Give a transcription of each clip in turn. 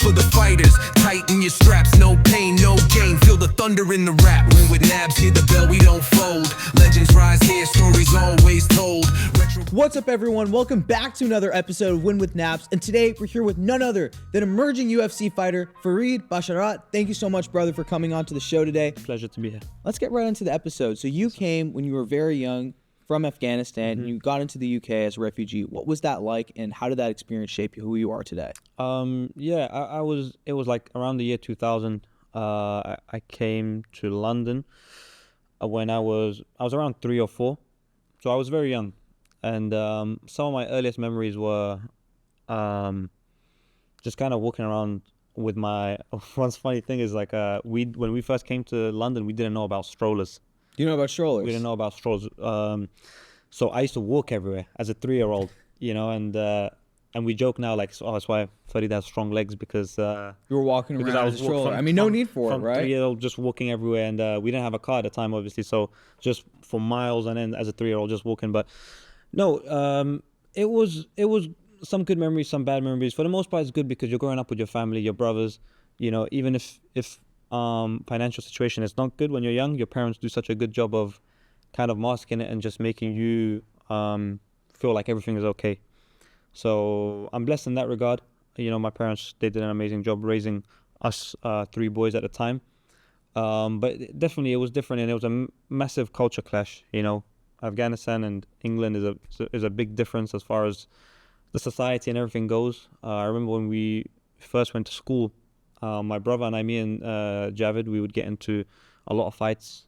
for the fighters. Tighten your straps, no pain, no gain. Feel the thunder in the rap. Win with Nabs, hear the bell, we don't fold. Legends rise here, stories always told. What's up, everyone? Welcome back to another episode of Win With Nabs, and today we're here with none other than emerging UFC fighter Farid Basharat. Thank you so much, brother, for coming on to the show today. Pleasure to be here. Let's get right into the episode. So you came when you were very young from Afghanistan, and you got into the UK as a refugee. What was that like, and how did that experience shape you, who you are today? It was like around the year 2000. I came to London when I was around 3 or 4, so I was very young. And some of my earliest memories were just kind of walking around with my... One funny thing is like when we first came to London, we didn't know about strollers. Do you know about strollers? We didn't know about strollers. So I used to walk everywhere as a 3-year-old, you know, and we joke now like, oh, that's why Farid has strong legs, because you were walking around with a stroller. I mean, no need for it, right? 3-year-old just walking everywhere, and we didn't have a car at the time, obviously, so just for miles, and then as a 3-year-old just walking. But no, it was some good memories, some bad memories. For the most part, it's good because you're growing up with your family, your brothers. You know, even if financial situation is not good when you're young, your parents do such a good job of kind of masking it and just making you feel like everything is okay. So I'm blessed in that regard. You know, my parents, they did an amazing job raising us 3 boys at the time. But definitely it was different, and it was a massive culture clash. You know, Afghanistan and England is a big difference as far as the society and everything goes. I remember when we first went to school, my brother and me and Javid, we would get into a lot of fights,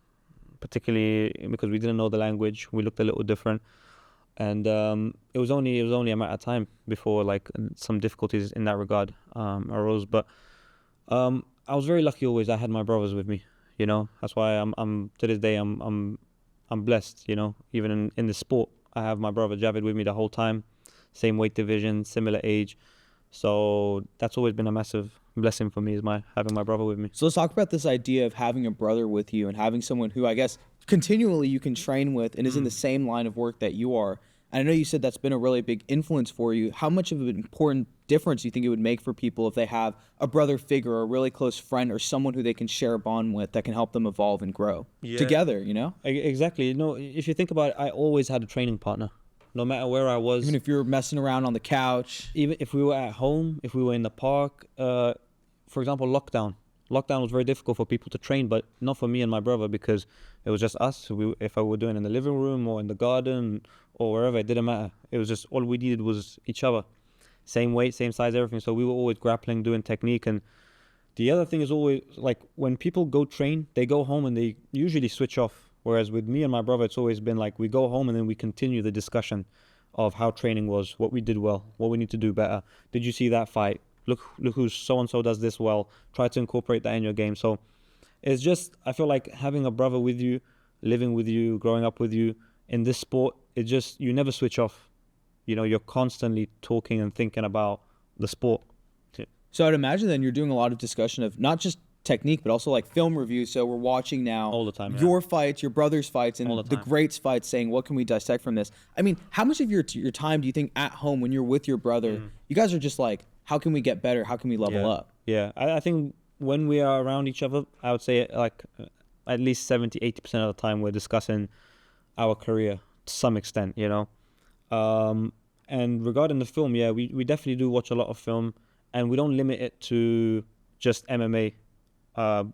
particularly because we didn't know the language. We looked a little different, and it was only a matter of time before like some difficulties in that regard arose. But I was very lucky always. I had my brothers with me. You know, that's why I'm to this day I'm blessed, you know. Even in the sport, I have my brother Javid with me the whole time. Same weight division, similar age. So that's always been a massive blessing for me, is having my brother with me. So let's talk about this idea of having a brother with you and having someone who I guess continually you can train with and is in the same line of work that you are. And I know you said that's been a really big influence for you. How much of an important difference do you think it would make for people if they have a brother figure or a really close friend or someone who they can share a bond with that can help them evolve and grow together, you know? Exactly. You know, if you think about it, I always had a training partner, no matter where I was. Even if you were messing around on the couch. Even if we were at home, if we were in the park. For example, lockdown. Lockdown was very difficult for people to train, but not for me and my brother, because it was just us. If I were doing it in the living room or in the garden or wherever, it didn't matter. It was just all we needed was each other. Same weight, same size, everything. So we were always grappling, doing technique. And the other thing is always, like, when people go train, they go home and they usually switch off. Whereas with me and my brother, it's always been like we go home and then we continue the discussion of how training was, what we did well, what we need to do better. Did you see that fight? Look who so-and-so does this well. Try to incorporate that in your game. So it's just, I feel like having a brother with you, living with you, growing up with you in this sport, it just, you never switch off. You know, you're constantly talking and thinking about the sport. So I'd imagine then you're doing a lot of discussion of not just technique, but also like film reviews. So we're watching now all the time, your fights, your brother's fights, and the greats fights, saying, what can we dissect from this? I mean, how much of your time do you think at home when you're with your brother, you guys are just like, how can we get better? How can we level up? Yeah, I think when we are around each other, I would say like at least 70-80% of the time we're discussing our career to some extent, you know. And regarding the film, we definitely do watch a lot of film, and we don't limit it to just MMA.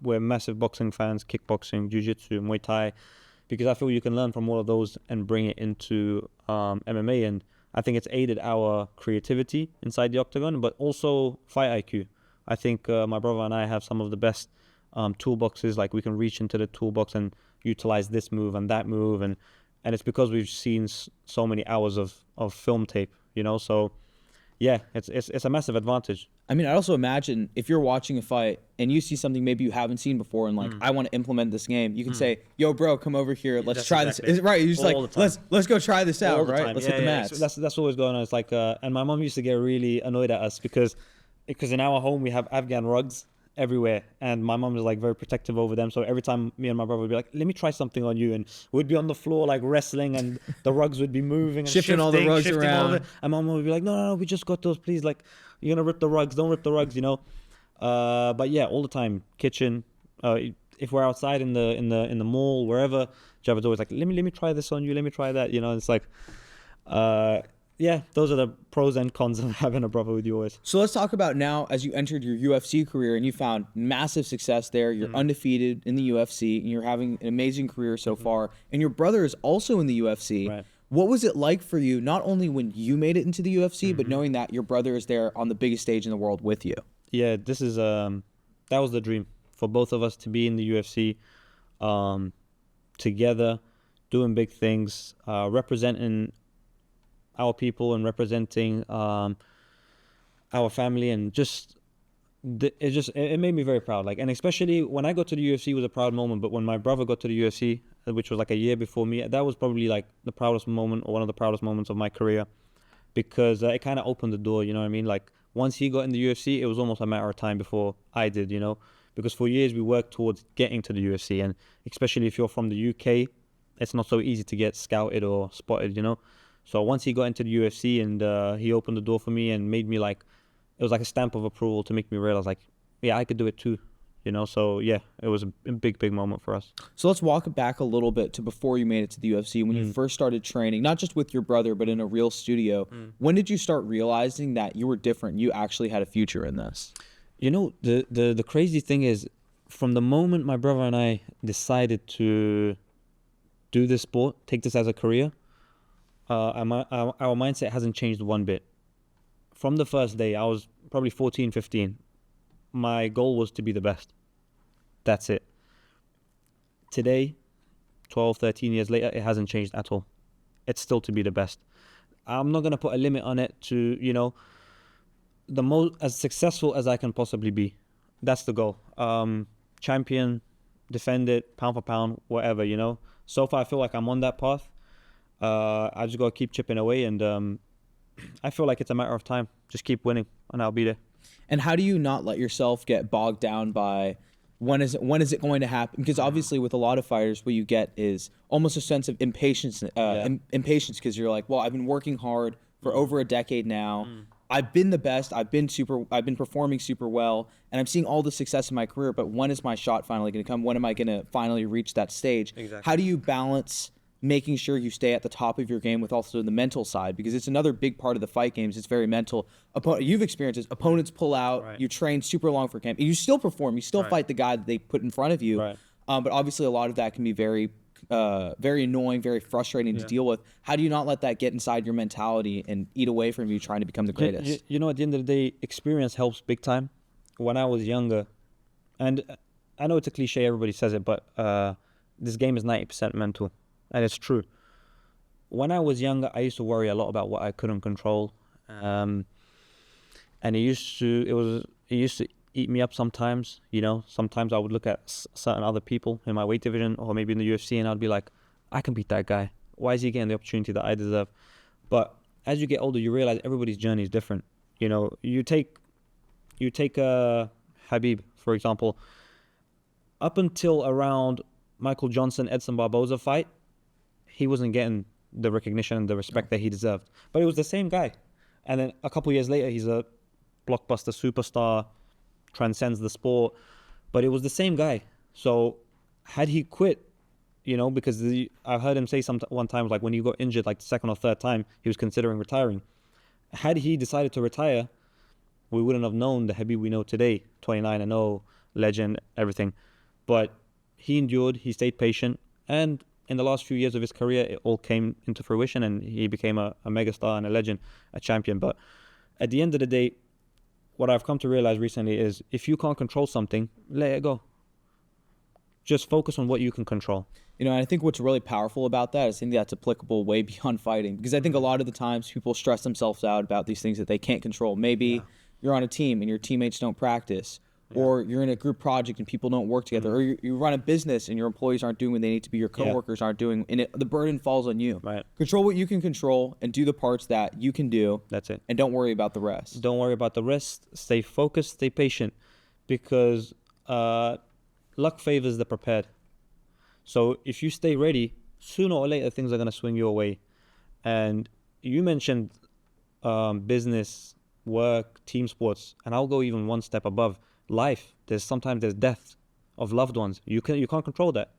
We're massive boxing fans, kickboxing, jiu-jitsu, Muay Thai, because I feel you can learn from all of those and bring it into MMA. And I think it's aided our creativity inside the octagon, but also fight IQ. I think my brother and I have some of the best toolboxes. Like, we can reach into the toolbox and utilize this move and that move, and it's because we've seen so many hours of film tape, you know. So yeah, it's a massive advantage. I mean, I also imagine if you're watching a fight and you see something maybe you haven't seen before, and like, I want to implement this game, you can say, "Yo, bro, come over here. Let's try this." Right? You're just like, let's go try this out, right? Let's hit the mats. That's always going on. It's like, and my mom used to get really annoyed at us because in our home we have Afghan rugs everywhere, and my mom is like very protective over them. So every time me and my brother would be like, "Let me try something on you," and we'd be on the floor like wrestling, and the rugs would be moving and shifting all the rugs around. And my mom would be like, "No, we just got those. Please, like, you're gonna rip the rugs. Don't rip the rugs," you know. But yeah, all the time, kitchen. If we're outside in the mall, wherever, Javid's always like, let me try this on you. Let me try that. You know, it's like, yeah, those are the pros and cons of having a brother with you always. So let's talk about now as you entered your UFC career and you found massive success there. You're undefeated in the UFC and you're having an amazing career so far. And your brother is also in the UFC. Right. What was it like for you, not only when you made it into the UFC, but knowing that your brother is there on the biggest stage in the world with you? Yeah, this is that was the dream for both of us to be in the UFC, together, doing big things, representing our people and representing our family, and it made me very proud. Like, and especially when I got to the UFC, it was a proud moment. But when my brother got to the UFC, which was like a year before me, that was probably like the proudest moment, or one of the proudest moments of my career, because it kind of opened the door. You know what I mean? Like, once he got in the UFC, it was almost a matter of time before I did. You know, because for years we worked towards getting to the UFC, and especially if you're from the UK, it's not so easy to get scouted or spotted. You know. So once he got into the UFC and he opened the door for me and made me like, it was like a stamp of approval to make me realize like, yeah, I could do it too, you know? So yeah, it was a big moment for us. So let's walk back a little bit to before you made it to the UFC, when you first started training, not just with your brother, but in a real studio. When did you start realizing that you were different? You actually had a future in this? You know, the crazy thing is, from the moment my brother and I decided to do this sport, take this as a career, our mindset hasn't changed one bit. From the first day, I was probably 14, 15. My goal was to be the best. That's it. Today, 12, 13 years later, it hasn't changed at all. It's still to be the best. I'm not going to put a limit on it to, you know, as successful as I can possibly be. That's the goal. Champion, defend it, pound for pound, whatever, you know. So far, I feel like I'm on that path. I just got to keep chipping away, and I feel like it's a matter of time. Just keep winning, and I'll be there. And how do you not let yourself get bogged down by when is it going to happen? Because obviously with a lot of fighters, what you get is almost a sense of impatience, impatience, because you're like, well, I've been working hard for over a decade now. I've been the best. I've been performing super well, and I'm seeing all the success in my career. But when is my shot finally going to come? When am I going to finally reach that stage? Exactly. How do you balance making sure you stay at the top of your game with also the mental side? Because it's another big part of the fight games. It's very mental. You've experienced this. Opponents pull out. Right. You train super long for camp. You still perform. You still fight the guy that they put in front of you. Right. But obviously a lot of that can be very annoying, very frustrating to deal with. How do you not let that get inside your mentality and eat away from you trying to become the greatest? You know, at the end of the day, experience helps big time. When I was younger, and I know it's a cliche, everybody says it, but this game is 90% mental, and it's true. When I was younger, I used to worry a lot about what I couldn't control, and it used to eat me up sometimes. You know, sometimes I would look at certain other people in my weight division or maybe in the UFC, and I'd be like, I can beat that guy. Why is he getting the opportunity that I deserve? But as you get older, you realize everybody's journey is different. You know, you take Habib, for example. Up until around Michael Johnson, Edson Barboza fight, he wasn't getting the recognition and the respect that he deserved. But it was the same guy. And then a couple years later, he's a blockbuster superstar, transcends the sport. But it was the same guy. So had he quit, you know, because I heard him say one time, like when he got injured, like the second or third time, he was considering retiring. Had he decided to retire, we wouldn't have known the Habib we know today, 29-0, legend, everything. But he endured, he stayed patient, and in the last few years of his career, it all came into fruition, and he became a megastar and a legend, a champion. But at the end of the day, what I've come to realize recently is if you can't control something, let it go. Just focus on what you can control. You know, and I think what's really powerful about that is I think that's applicable way beyond fighting. Because I think a lot of the times people stress themselves out about these things that they can't control. Maybe you're on a team and your teammates don't practice. Or you're in a group project and people don't work together. Or you run a business and your employees aren't doing what they need to be. Your coworkers aren't doing, and the burden falls on you. Right. Control what you can control and do the parts that you can do. That's it. And don't worry about the rest. Don't worry about the rest. Stay focused, stay patient, because luck favors the prepared. So if you stay ready, sooner or later things are going to swing your way. And you mentioned business, work, team sports, and I'll go even one step above life. Sometimes there's death of loved ones. You can't control that.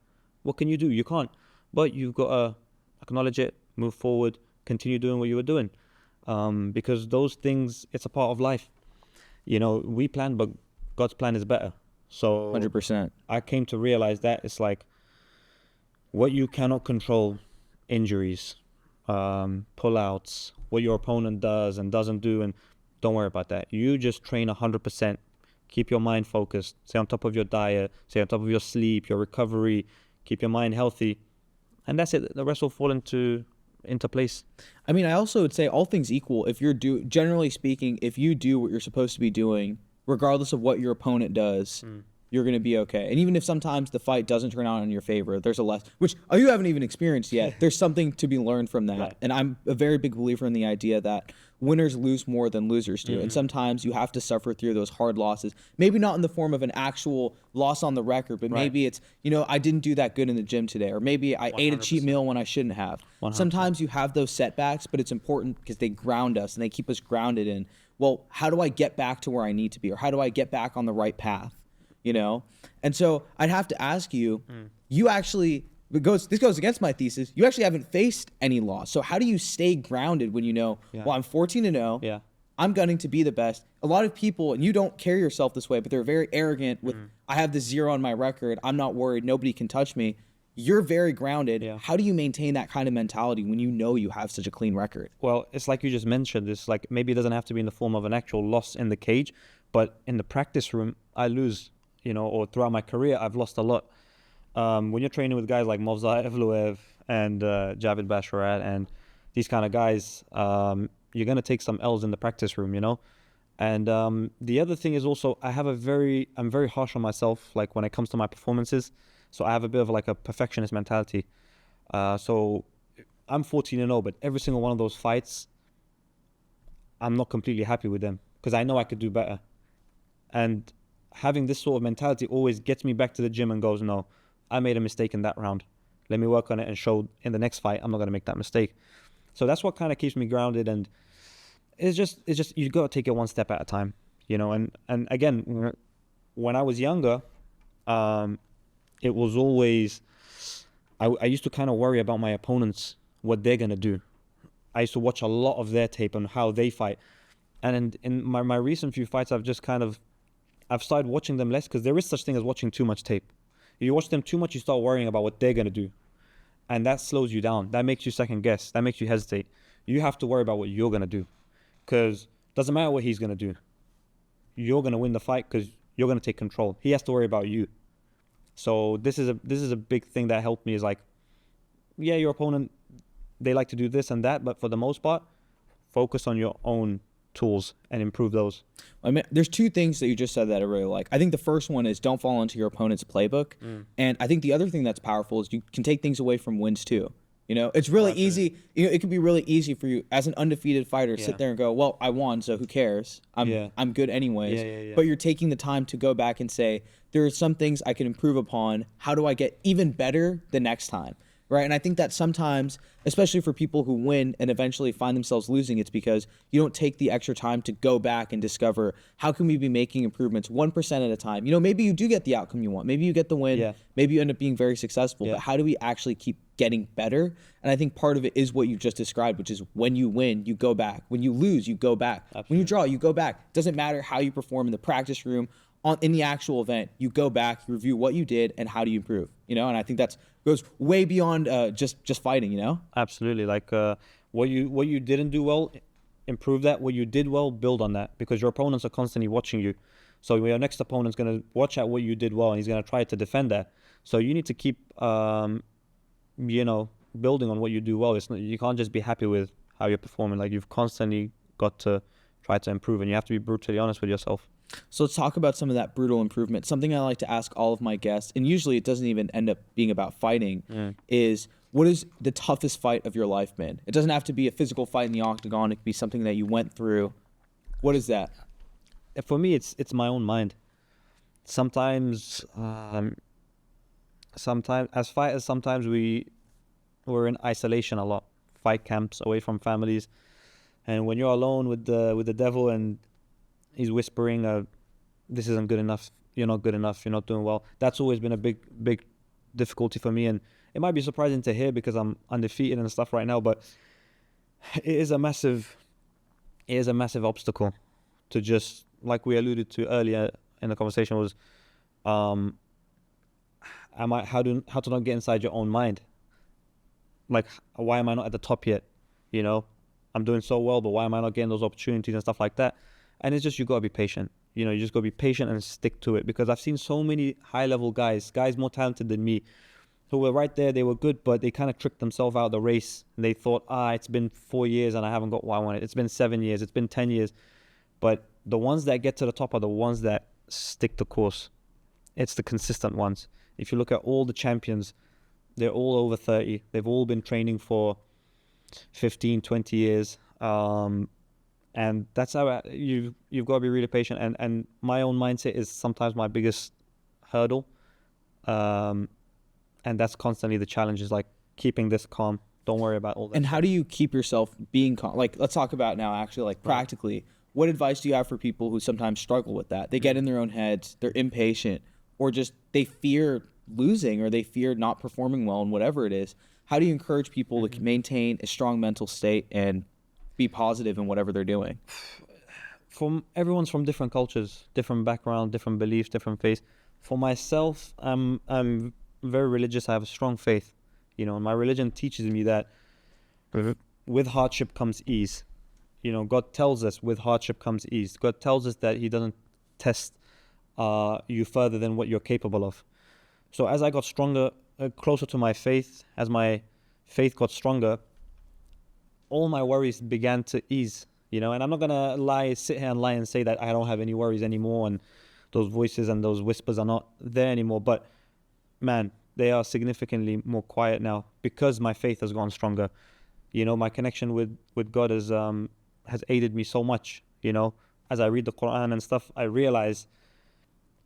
What can you do? You can't. But you've got to acknowledge it, move forward, continue doing what you were doing, because those things, it's a part of life. You know, we plan, but God's plan is better. So 100%. I came to realize that it's like what you cannot control, injuries, pullouts, what your opponent does and doesn't do, and don't worry about that. You just train 100%. Keep your mind focused. Stay on top of your diet. Stay on top of your sleep, your recovery. Keep your mind healthy, and that's it. The rest will fall into place. I mean, I also would say all things equal, if you're generally speaking, if you do what you're supposed to be doing, regardless of what your opponent does, you're going to be okay. And even if sometimes the fight doesn't turn out in your favor, there's a which you haven't even experienced yet. There's something to be learned from that. Right. And I'm a very big believer in the idea that winners lose more than losers do. And sometimes you have to suffer through those hard losses. Maybe not in the form of an actual loss on the record, but maybe it's, I didn't do that good in the gym today. Or maybe I 100%. Ate a cheat meal when I shouldn't have. 100%. Sometimes you have those setbacks, but it's important because they ground us and they keep us grounded in, well, how do I get back to where I need to be? Or how do I get back on the right path? And so I'd have to ask you, you actually, this goes against my thesis, you actually haven't faced any loss. So how do you stay grounded when well, I'm 14-0, yeah, I'm gunning to be the best. A lot of people, and you don't carry yourself this way, but they're very arrogant with, I have the 0 on my record, I'm not worried, nobody can touch me. You're very grounded. Yeah. How do you maintain that kind of mentality when you have such a clean record? Well, it's like you just mentioned, it's like maybe it doesn't have to be in the form of an actual loss in the cage, but in the practice room, I lose. Or throughout my career, I've lost a lot. When you're training with guys like Movza Evloev and Javid Basharat and these kind of guys, you're going to take some L's in the practice room, And the other thing is also, I'm very harsh on myself, like when it comes to my performances. So I have a bit of like a perfectionist mentality. So I'm 14-0, but every single one of those fights, I'm not completely happy with them because I know I could do better. And having this sort of mentality always gets me back to the gym and goes, no, I made a mistake in that round. Let me work on it and show in the next fight I'm not going to make that mistake. So that's what kind of keeps me grounded. And it's just you got to take it one step at a time, And again, when I was younger, it was always I used to kind of worry about my opponents, what they're going to do. I used to watch a lot of their tape on how they fight. And in my recent few fights, I've started watching them less because there is such thing as watching too much tape. You watch them too much, you start worrying about what they're going to do. And that slows you down. That makes you second guess. That makes you hesitate. You have to worry about what you're going to do because it doesn't matter what he's going to do. You're going to win the fight because you're going to take control. He has to worry about you. So this is a big thing that helped me is like, yeah, your opponent, they like to do this and that, but for the most part, focus on your own tools and improve those. I mean, there's two things that you just said that I really like. I think the first one is don't fall into your opponent's playbook. And I think the other thing that's powerful is you can take things away from wins too. It's really easy. It can be really easy for you as an undefeated fighter to sit there and go, well, I won, so who cares? I'm good anyways. Yeah. But you're taking the time to go back and say, there are some things I can improve upon. How do I get even better the next time? Right. And I think that sometimes, especially for people who win and eventually find themselves losing, it's because you don't take the extra time to go back and discover how can we be making improvements 1% at a time. Maybe you do get the outcome you want. Maybe you get the win. Yeah. Maybe you end up being very successful. Yeah. But how do we actually keep getting better? And I think part of it is what you just described, which is when you win, you go back. When you lose, you go back. Absolutely. When you draw, you go back. It doesn't matter how you perform in the practice room. In the actual event, you go back, you review what you did, and how do you improve? And I think that goes way beyond just fighting. Absolutely. Like what you didn't do well, improve that. What you did well, build on that, because your opponents are constantly watching you. So your next opponent's gonna watch at what you did well, and he's gonna try to defend that. So you need to keep building on what you do well. You can't just be happy with how you're performing. Like you've constantly got to try to improve, and you have to be brutally honest with yourself. So let's talk about some of that brutal improvement. Something I like to ask all of my guests, and usually it doesn't even end up being about fighting, is what is the toughest fight of your life been? It doesn't have to be a physical fight in the octagon. It could be something that you went through. What is that? For me, it's my own mind. Sometimes as fighters, sometimes we're in isolation a lot. Fight camps, away from families. And when you're alone with the devil and he's whispering, "This isn't good enough. You're not good enough. You're not doing well." That's always been a big difficulty for me, and it might be surprising to hear because I'm undefeated and stuff right now, but it is a massive obstacle to just, like we alluded to earlier in the conversation, was how to not get inside your own mind. Like, why am I not at the top yet? You know, I'm doing so well, but why am I not getting those opportunities and stuff like that? And it's just, you gotta be patient. You know, you just gotta be patient and stick to it, because I've seen so many high-level guys more talented than me, who were right there, they were good, but they kind of tricked themselves out of the race. And they thought, it's been 4 years and I haven't got what I wanted. It's been 7 years, it's been 10 years. But the ones that get to the top are the ones that stick the course. It's the consistent ones. If you look at all the champions, they're all over 30. They've all been training for 15, 20 years. And that's how you've got to be really patient. And my own mindset is sometimes my biggest hurdle. And that's constantly the challenge, is like keeping this calm. Don't worry about all that. And how do you keep yourself being calm? Like, let's talk about now, actually, like practically. What advice do you have for people who sometimes struggle with that? They get in their own heads, they're impatient, or just they fear losing, or they fear not performing well, and whatever it is. How do you encourage people to maintain a strong mental state and be positive in whatever they're doing? Everyone's from different cultures, different background, different beliefs, different faiths. For myself, I'm very religious. I have a strong faith, you know, and my religion teaches me that with hardship comes ease. You know, God tells us with hardship comes ease. God tells us that he doesn't test you further than what you're capable of. So as I got stronger, closer to my faith, as my faith got stronger, all my worries began to ease, you know. And I'm not going to sit here and lie and say that I don't have any worries anymore and those voices and those whispers are not there anymore. But man, they are significantly more quiet now because my faith has gone stronger. You know, my connection with God has aided me so much. You know, as I read the Quran and stuff, I realize,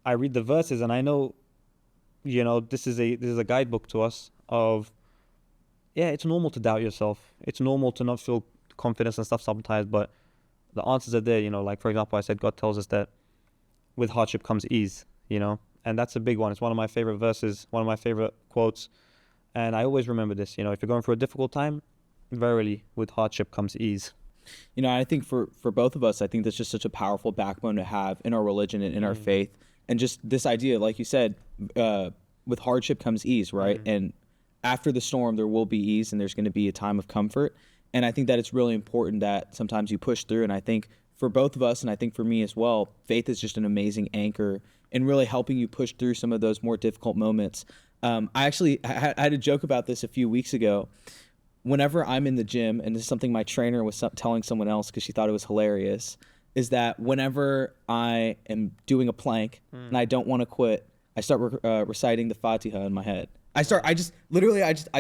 I read the verses and I know, you know, this is a guidebook to us of, yeah, it's normal to doubt yourself. It's normal to not feel confidence and stuff sometimes, but the answers are there. You know, like, for example, I said God tells us that with hardship comes ease, you know, and that's a big one. It's one of my favorite verses, one of my favorite quotes, and I always remember this. You know, if you're going through a difficult time, verily, with hardship comes ease. You know, I think for both of us, I think that's just such a powerful backbone to have in our religion and in our faith. And just this idea, like you said, with hardship comes ease, right? And after the storm, there will be ease and there's going to be a time of comfort. And I think that it's really important that sometimes you push through. And I think for both of us, and I think for me as well, faith is just an amazing anchor in really helping you push through some of those more difficult moments. I had a joke about this a few weeks ago. Whenever I'm in the gym, and this is something my trainer was telling someone else because she thought it was hilarious, is that whenever I am doing a plank and I don't want to quit, I start reciting the Fatiha in my head. I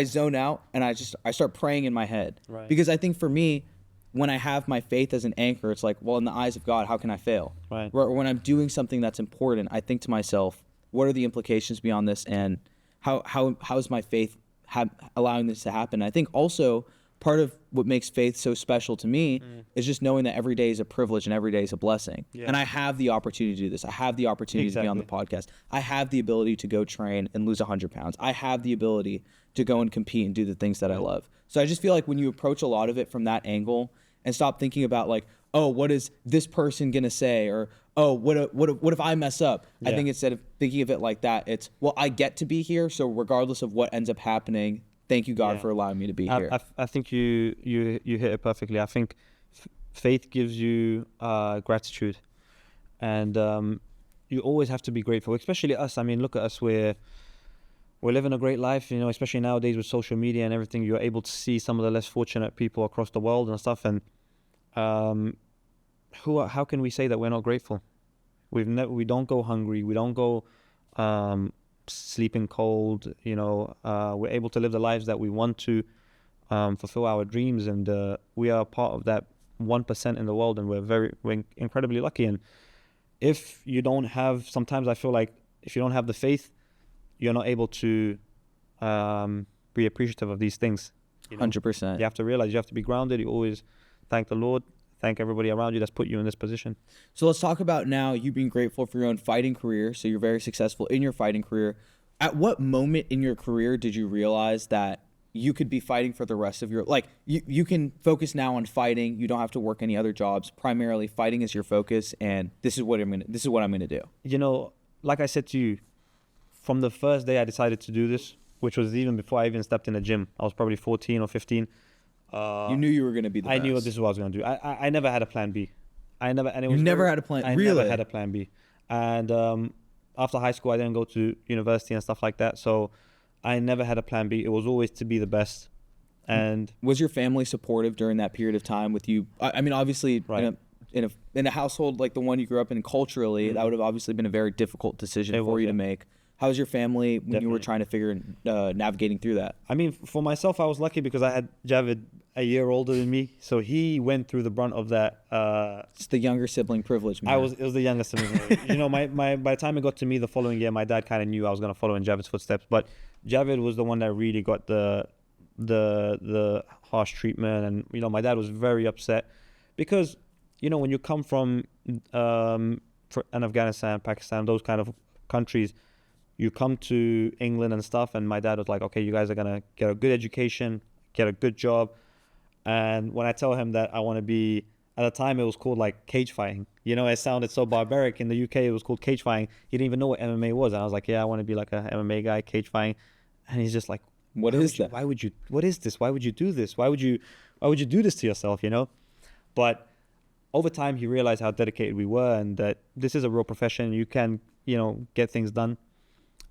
zone out and I start praying in my head. Right. Because I think for me, when I have my faith as an anchor, it's like, well, in the eyes of God, how can I fail? Right. Or when I'm doing something that's important, I think to myself, what are the implications beyond this, and how is my faith allowing this to happen? I think also part of what makes faith so special to me is just knowing that every day is a privilege and every day is a blessing. Yeah. And I have the opportunity to do this. I have the opportunity to be on the podcast. I have the ability to go train and lose 100 pounds. I have the ability to go and compete and do the things that I love. So I just feel like when you approach a lot of it from that angle and stop thinking about like, oh, what is this person going to say? Or, oh, what if I mess up? Yeah. I think instead of thinking of it like that, it's, well, I get to be here. So regardless of what ends up happening, thank you, God, for allowing me to be here. I think you hit it perfectly. I think faith gives you gratitude, and you always have to be grateful. Especially us. I mean, look at us. We're living a great life. You know, especially nowadays with social media and everything. You're able to see some of the less fortunate people across the world and stuff. And how can we say that we're not grateful? We don't go hungry. We don't go sleeping cold. You know, we're able to live the lives that we want to, fulfill our dreams, and we are part of that 1% in the world, and we're incredibly lucky. And if you don't have, sometimes I feel like if you don't have the faith, you're not able to be appreciative of these things. 100%. You have to realize, you have to be grounded. You always thank the Lord, thank everybody around you that's put you in this position. So let's talk about now you being grateful for your own fighting career. So you're very successful in your fighting career. At what moment in your career did you realize that you could be fighting for the rest of your, like, you can focus now on fighting. You don't have to work any other jobs. Primarily fighting is your focus, and this is what I'm gonna do. You know, like I said to you, from the first day I decided to do this, which was even before I even stepped in the gym, I was probably 14 or 15. You knew you were gonna be the best. I knew this is what I was gonna do. I never had a plan B. I never had a plan. I Really? never had a plan B. And after high school, I didn't go to university and stuff like that. So I never had a plan B. It was always to be the best. And was your family supportive during that period of time with you? I mean, obviously, Right. in a household like the one you grew up in, culturally, that would have obviously been a very difficult decision for you to make. How was your family when you were trying to figure navigating through that? I mean, for myself, I was lucky because I had Javid a year older than me, so he went through the brunt of that. It's the younger sibling privilege, man. It was the youngest sibling. You know, by the time it got to me the following year, my dad kind of knew I was gonna follow in Javid's footsteps. But Javid was the one that really got the harsh treatment, and you know, my dad was very upset because, you know, when you come from Afghanistan, Pakistan, those kind of countries, you come to England and stuff, and my dad was like, okay, you guys are gonna get a good education, get a good job. And when I tell him that I want to be, at the time it was called like cage fighting, you know, it sounded so barbaric. In the UK it was called cage fighting. He didn't even know what MMA was, and I was like, yeah, I want to be like a MMA guy, cage fighting. And he's just like, what is that? What is this? Why would you do this? Why would you do this to yourself, you know? But over time he realized how dedicated we were, and that this is a real profession. You can, you know, get things done.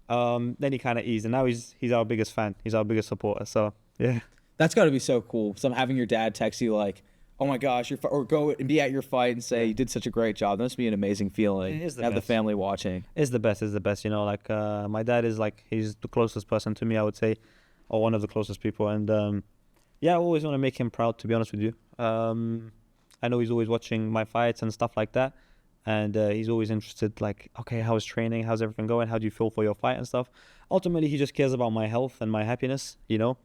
Then he kind of eased, and now he's our biggest fan. He's our biggest supporter. So yeah, that's got to be so cool. Having your dad text you like, "Oh my gosh," or go and be at your fight and say, "You did such a great job." That must be an amazing feeling. It is the have the best. family watching. It's the best. You know, like my dad is like, he's the closest person to me, I would say, or one of the closest people. And yeah, I always want to make him proud, to be honest with you. I know he's always watching my fights and stuff like that. And he's always interested, like, okay, how's training? How's everything going? How do you feel for your fight and stuff? Ultimately, he just cares about my health and my happiness, you know.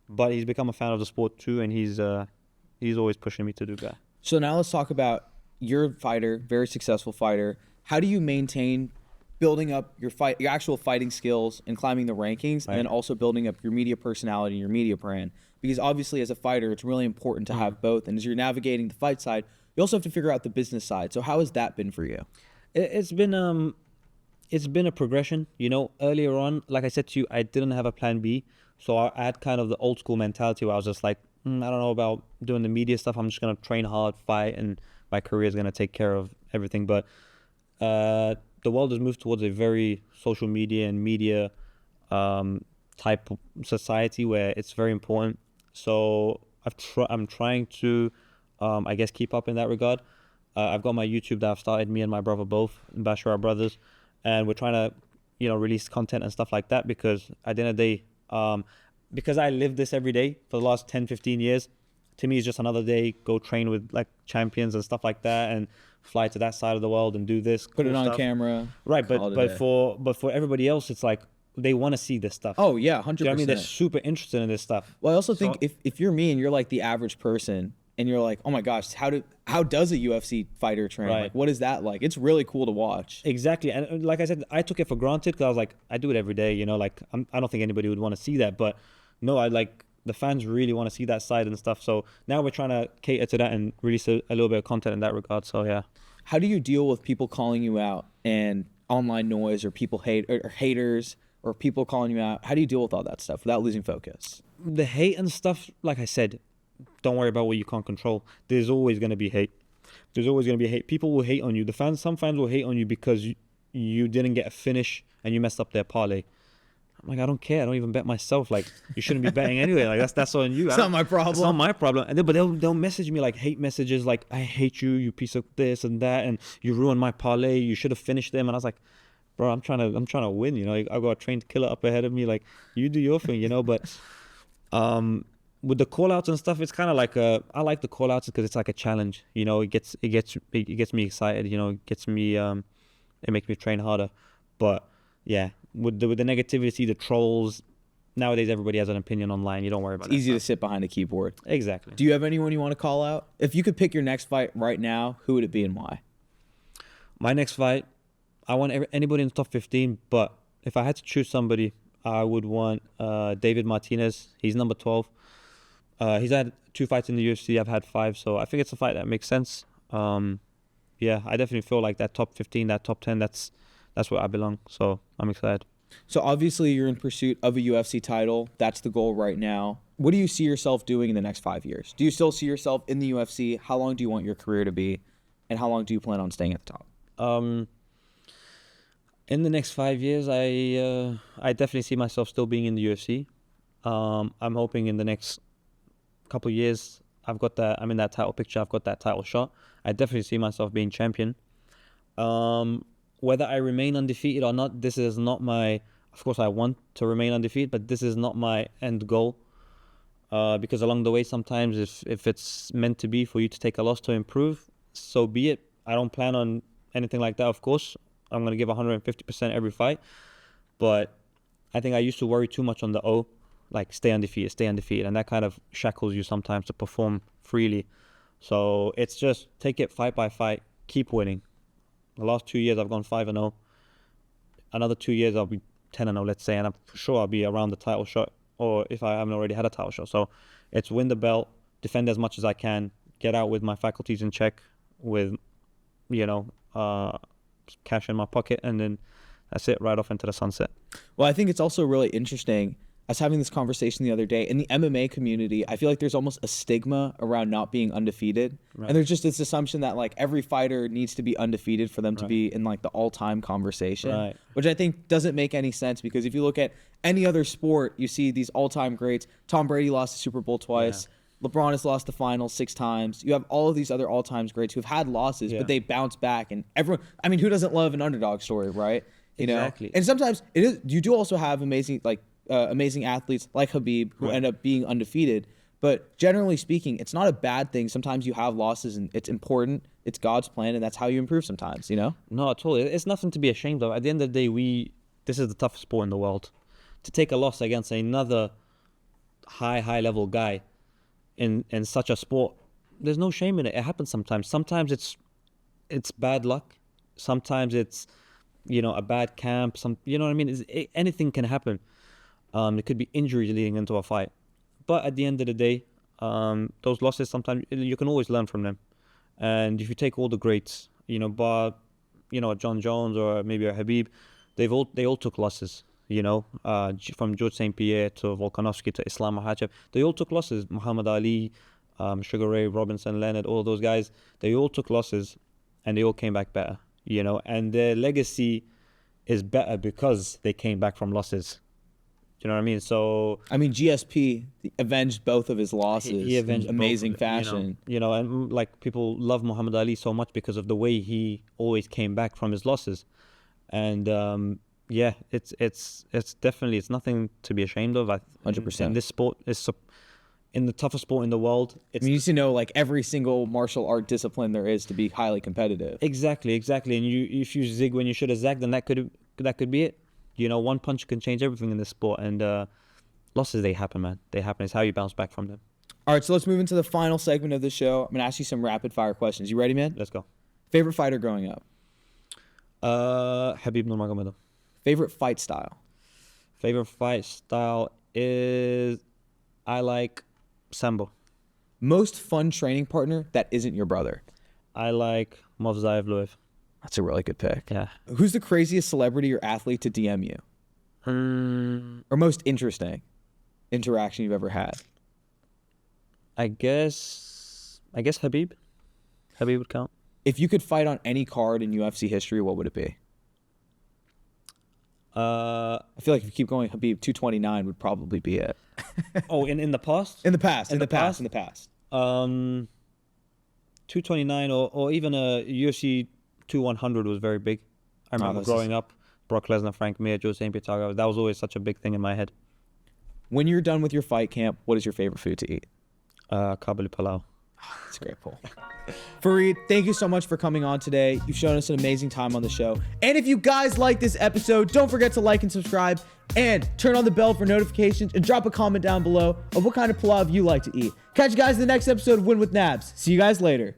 But he's become a fan of the sport too, and he's always pushing me to do that. So now let's talk about your fighter, very successful fighter. How do you maintain building up your actual fighting skills and climbing the rankings, and then also building up your media personality and your media brand? Because obviously, as a fighter, it's really important to have both. And as you're navigating the fight side, you also have to figure out the business side. So how has that been for you? It's been a progression. You know, earlier on, like I said to you, I didn't have a plan B, so I had kind of the old school mentality where I was just like, I don't know about doing the media stuff. I'm just gonna train hard, fight, and my career is gonna take care of everything. But the world has moved towards a very social media and media type of society where it's very important. So I'm trying to, I guess, keep up in that regard. I've got my YouTube that I've started, me and my brother both, Basharat brothers, and we're trying to, you know, release content and stuff like that, because at the end of the day, because I live this every day for the last 10, 15 years, to me it's just another day, go train with like champions and stuff like that, and fly to that side of the world and do this. Put it on stuff. camera. Right, but for everybody else, it's like they want to see this stuff. Oh yeah, 100%. You know what I mean? They're super interested in this stuff. Well, I also think if you're me and you're like the average person, and you're like, oh my gosh, how does a UFC fighter train? Right. Like, what is that like? It's really cool to watch. Exactly. And like I said, I took it for granted because I was like, I do it every day, you know, like I don't think anybody would want to see that. But no, the fans really want to see that side and stuff. So now we're trying to cater to that and release a little bit of content in that regard. So yeah. How do you deal with people calling you out and online noise, or people haters, or people calling you out? How do you deal with all that stuff without losing focus? The hate and stuff, like I said, don't worry about what you can't control. There's always going to be hate. There's always going to be hate. People will hate on you. Some fans will hate on you because you didn't get a finish and you messed up their parlay. I'm like, I don't care. I don't even bet myself. Like, you shouldn't be betting anyway. Like, that's on you. It's not my problem. It's not my problem. But they'll message me like hate messages, like, I hate you, you piece of this and that, and you ruined my parlay. You should have finished them. And I was like, bro, I'm trying to win. You know, I got a trained killer up ahead of me. Like, you do your thing. You know, but with the call outs and stuff, it's kind of like I like the call outs because it's like a challenge. You know, it gets me excited. You know, it gets me it makes me train harder. But yeah, with the negativity, the trolls, nowadays everybody has an opinion online. You don't worry about It's it. easy to sit behind a keyboard. Exactly. Do you have anyone you want to call out? If you could pick your next fight right now, who would it be and why? My next fight, I want anybody in the top 15, but if I had to choose somebody, I would want David Martinez. He's number 12. He's had 2 fights in the UFC. I've had 5, so I think it's a fight that makes sense. Yeah, I definitely feel like that top 15, that top 10, that's where I belong. So I'm excited. So obviously you're in pursuit of a UFC title. That's the goal right now. What do you see yourself doing in the next 5 years? Do you still see yourself in the UFC? How long do you want your career to be? And how long do you plan on staying at the top? In the next 5 years, I definitely see myself still being in the UFC. I'm hoping in the next couple of years, I'm in that title picture. I've got that title shot. I definitely see myself being champion. Whether I remain undefeated or not, this is not of course I want to remain undefeated, but this is not my end goal. Because along the way, sometimes if it's meant to be for you to take a loss to improve, so be it. I don't plan on anything like that, of course. I'm going to give 150% every fight. But I think I used to worry too much on the O, like stay undefeated. And that kind of shackles you sometimes to perform freely. So it's just take it fight by fight, keep winning. The last 2 years I've gone 5-0. Another 2 years I'll be 10-0, let's say, and I'm sure I'll be around the title shot, or if I haven't already had a title shot. So it's win the belt, defend as much as I can, get out with my faculties in check, with cash in my pocket, and then that's it, right off into the sunset. Well, I think it's also really interesting. I was having this conversation the other day. In the MMA community, I feel like there's almost a stigma around not being undefeated. Right. And there's just this assumption that like every fighter needs to be undefeated for them to be in like the all-time conversation, right. Which I think doesn't make any sense, because if you look at any other sport, you see these all-time greats. Tom Brady lost the Super Bowl twice. Yeah. LeBron has lost the finals 6 times. You have all of these other all-time greats who've had losses, but they bounce back. And everyone, I mean, who doesn't love an underdog story, right? You exactly. know? And sometimes it is. You do also have amazing athletes like Khabib who end up being undefeated. But generally speaking, it's not a bad thing. Sometimes you have losses, and it's important. It's God's plan, and that's how you improve sometimes, you know? No, totally. It's nothing to be ashamed of. At the end of the day, this is the toughest sport in the world. To take a loss against another high level guy in such a sport, there's no shame in it. It happens sometimes. Sometimes it's bad luck. Sometimes it's a bad camp. You know what I mean? Anything can happen. There could be injuries leading into a fight. But at the end of the day, those losses, sometimes you can always learn from them. And if you take all the greats, bar, John Jones or maybe a Khabib, they all took losses. From George St. Pierre to Volkanovski to Islam Makhachev, they all took losses. Muhammad Ali, Sugar Ray Robinson, Leonard, all those guys, they all took losses, and they all came back better. And their legacy is better because they came back from losses. You know what I mean? So I mean, GSP avenged both of his losses he avenged in amazing fashion. And like people love Muhammad Ali so much because of the way he always came back from his losses, and it's definitely nothing to be ashamed of. 100%. In this sport is in the toughest sport in the world. You need to know like every single martial art discipline there is to be highly competitive. Exactly. And if you zig when you should have zagged, then that could be it. One punch can change everything in this sport, and losses, they happen, man. They happen. It's how you bounce back from them. All right, so let's move into the final segment of the show. I'm gonna ask you some rapid fire questions. You ready, man? Let's go. Favorite fighter growing up? Khabib Nurmagomedov. Favorite fight style? Favorite fight style is I like Sambo. Most fun training partner that isn't your brother? I like Movzayev Luev. That's a really good pick. Yeah. Who's the craziest celebrity or athlete to DM you? Or most interesting interaction you've ever had? I guess Khabib. Khabib would count. If you could fight on any card in UFC history, what would it be? I feel like if you keep going, Khabib 229 would probably be it. Oh, in the past? In the past. 229 or even a UFC 2100 was very big. I remember growing up, Brock Lesnar, Frank Mir, Joe St. Pierre, that was always such a big thing in my head. When you're done with your fight camp, what is your favorite food to eat? Kabuli palau. That's a great pull. Farid, thank you so much for coming on today. You've shown us an amazing time on the show. And if you guys like this episode, don't forget to like and subscribe and turn on the bell for notifications and drop a comment down below of what kind of pilav you like to eat. Catch you guys in the next episode of Win With Nabs. See you guys later.